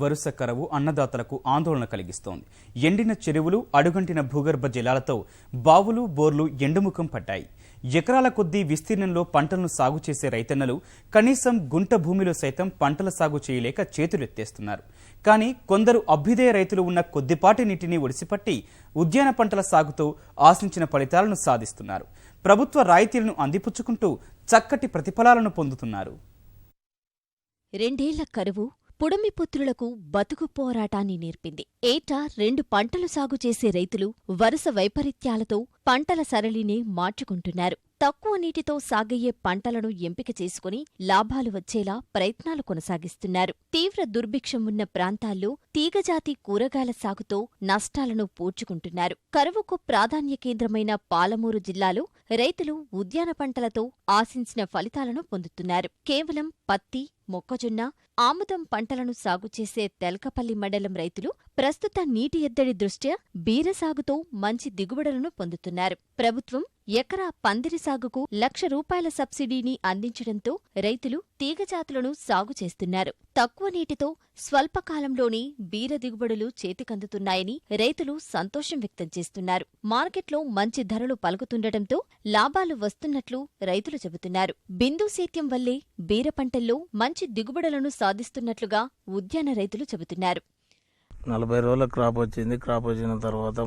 వరుస కరవు అన్నదాతలకు ఆందోళన కలిగిస్తోంది. ఎండిన చెరువులు, అడుగంటిన భూగర్భ జలాలతో బావులు, బోర్లు ఎండుముఖం పట్టాయి. ఎకరాల కొద్దీ విస్తీర్ణంలో పంటలను సాగు చేసే రైతన్నలు కనీసం గుంట భూమిలో సైతం పంటల సాగు చేయలేక చేతులెత్తేస్తున్నారు. కానీ కొందరు అభ్యుదయ రైతులు ఉన్న కొద్దిపాటి నీటిని ఒడిసిపట్టి ఉద్యాన పంటల సాగుతో ఆశించిన ఫలితాలను సాధిస్తున్నారు. ప్రభుత్వ రాయితీలను అందిపుచ్చుకుంటూ చక్కటి ప్రతిఫలాలను పొందుతున్నారు. 2 ఏళ్ల కరువు పుడమిపుత్రులకు బతుకు పోరాటాన్ని నేర్పింది. ఏటా 2 పంటలు సాగు చేసే రైతులు వరుస వైపరీత్యాలతో పంటల సరళినే మార్చుకుంటున్నారు. తక్కువ నీటితో సాగయ్యే పంటలను ఎంపిక చేసుకుని లాభాలు వచ్చేలా ప్రయత్నాలు కొనసాగిస్తున్నారు. తీవ్ర దుర్భిక్షం ఉన్న ప్రాంతాల్లో తీగజాతి కూరగాయల సాగుతో నష్టాలను పూడ్చుకుంటున్నారు. కరువుకు ప్రాధాన్య కేంద్రమైన పాలమూరు జిల్లాలో రైతులు ఉద్యాన పంటలతో ఆశించిన ఫలితాలను పొందుతున్నారు. కేవలం పత్తి, మొక్కజొన్న, ఆముదం పంటలను సాగు చేసే తెల్కపల్లి మండలం రైతులు ప్రస్తుత నీటి ఎద్దడి దృష్ట్యా బీర సాగుతో మంచి దిగుబడులను పొందుతున్నారు. ప్రభుత్వం ఎకరా పందిరి సాగుకు ₹1,00,000 సబ్సిడీని అందించడంతో రైతులు తీగజాతులను సాగు చేస్తున్నారు. తక్కువ నీటితో స్వల్పకాలంలోనే బీర దిగుబడులు చేతికందుతున్నాయని రైతులు సంతోషం వ్యక్తం చేస్తున్నారు. మార్కెట్లో మంచి ధరలు పలుకుతుండటంతో లాభాలు వస్తున్నట్లు రైతులు చెబుతున్నారు. బిందు సేద్యం వల్లే బీర పంటల్లో మంచి దిగుబడులను సాధిస్తున్నట్లుగా ఉద్యాన రైతులు చెబుతున్నారు. 40 రోజుల క్రాప్ వచ్చింది. క్రాప్ వచ్చిన తర్వాత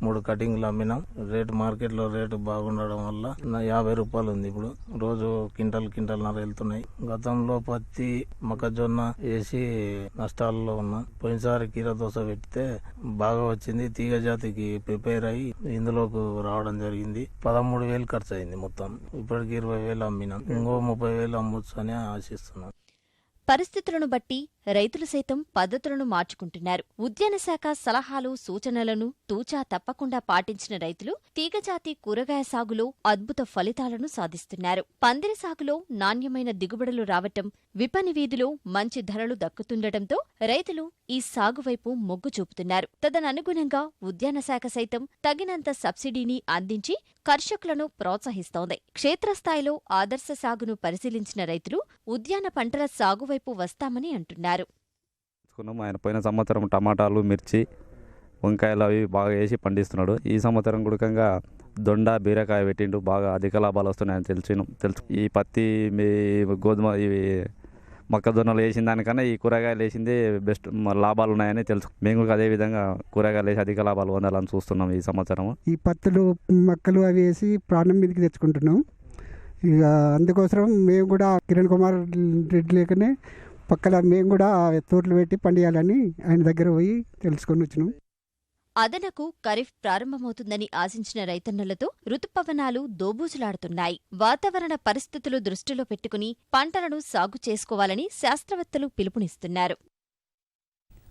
మూడు కటింగ్లు అమ్మినాం. రేటు మార్కెట్లో రేటు బాగుండడం వల్ల ₹50 ఉంది. ఇప్పుడు రోజు కింటల్నర వెళ్తున్నాయి. గతంలో పత్తి, మొక్కజొన్న వేసి నష్టాల్లో ఉన్నాం. పోయినసారి కీరదోస పెడితే బాగా వచ్చింది. తీగ జాతికి ప్రిపేర్ అయ్యి ఇందులోకి రావడం జరిగింది. 13,000 ఖర్చు అయింది మొత్తం. ఇప్పటికి 20,000 అమ్మినాం. ఇంకో 30,000 అమ్మొచ్చు అని ఆశిస్తున్నాం. పరిస్థితులను బట్టి రైతులు సైతం పద్ధతులను మార్చుకుంటున్నారు. ఉద్యాన శాఖ సలహాలు, సూచనలను తూచా తప్పకుండా పాటించిన రైతులు తీగజాతి కూరగాయ సాగులో అద్భుత ఫలితాలను సాధిస్తున్నారు. పందిరి సాగులో నాణ్యమైన దిగుబడులు రావటం, విపణి వీధిలో మంచి ధరలు దక్కుతుండటంతో రైతులు ఈ సాగువైపు మొగ్గు చూపుతున్నారు. తదననుగుణంగా ఉద్యాన శాఖ సైతం తగినంత సబ్సిడీని అందించి కర్షకులను ప్రోత్సహిస్తోంది. క్షేత్రస్థాయిలో ఆదర్శ సాగును పరిశీలించిన రైతులు ఉద్యాన పంటల సాగువైపు వస్తామని అంటున్నారు. ఆయన పోయిన సంవత్సరం టమాటాలు, మిర్చి, వంకాయలు అవి బాగా వేసి పండిస్తున్నాడు. ఈ సంవత్సరం గుడకంగా దొండ, బీరకాయ పెట్టిండు. బాగా అధిక లాభాలు వస్తున్నాయని తెలుసు. ఈ పత్తి, గోధుమ, ఇవి మొక్కజొన్నలు వేసిన దానికన్నా ఈ కూరగాయలు వేసింది బెస్ట్, లాభాలు ఉన్నాయని తెలుసు. మేము కూడా అదే విధంగా కూరగాయలు వేసి అధిక లాభాలు పొందాలని చూస్తున్నాం ఈ సంవత్సరం. ఈ పత్తులు, మొక్కలు అవి వేసి ప్రాణం మీదకి తెచ్చుకుంటున్నాం. ఇక అందుకోసం మేము కూడా కిరణ్ కుమార్ రెడ్డి లేకనే పక్కన మేము కూడా తోటలు పెట్టి పండియాలని ఆయన దగ్గర పోయి తెలుసుకొని వచ్చినాం. అదనకు ఖరీఫ్ ప్రారంభమవుతుందని ఆశించిన రైతన్నలతో రుతుపవనాలు దోబూజులాడుతున్నాయి. వాతావరణ పరిస్థితులు దృష్టిలో పెట్టుకుని పంటలను సాగు చేసుకోవాలని శాస్త్రవేత్తలు పిలుపునిస్తున్నారు.